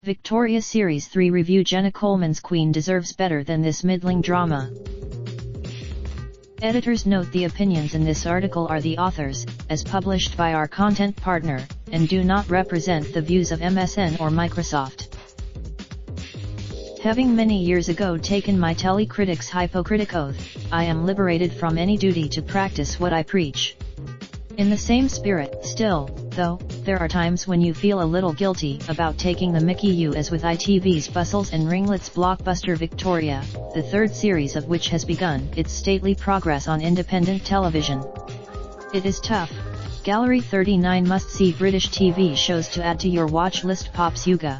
Victoria Series 3 Review. Jenna Colemans' Queen deserves better than this middling drama. Editors note the opinions in this article are the author's, as published by our content partner, and do not represent the views of MSN or Microsoft. Having many years ago taken my telecritic's hypocritic oath, I am liberated from any duty to practice what I preach. In the same spirit, still, though, there are times when you feel a little guilty about taking the mickey you as with ITV's Bustles and Ringlets blockbuster Victoria, the third series of which has begun its stately progress on independent television. It is tough. Gallery 39 must-see British TV shows to add to your watch list. Pops Yuga.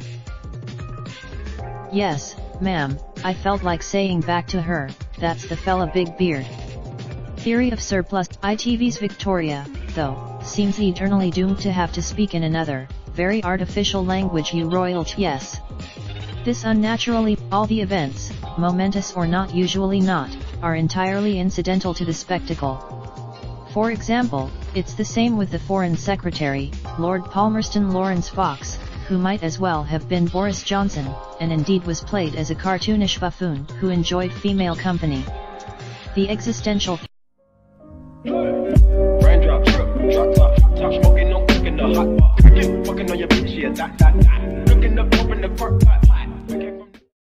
Yes, ma'am, I felt like saying back to her, that's the fella big beard. Theory of surplus. ITV's Victoria, though, seems eternally doomed to have to speak in another, very artificial language. You royalty. Yes. This unnaturally, all the events, momentous or not, usually not, are entirely incidental to the spectacle. For example, it's the same with the Foreign Secretary, Lord Palmerston Lawrence Fox, who might as well have been Boris Johnson, and indeed was played as a cartoonish buffoon who enjoyed female company. The existential Raindrop, drop top smoking, no cooking the hot pot. Fucking on your bitch, yeah, that. Looking up, open the park pot.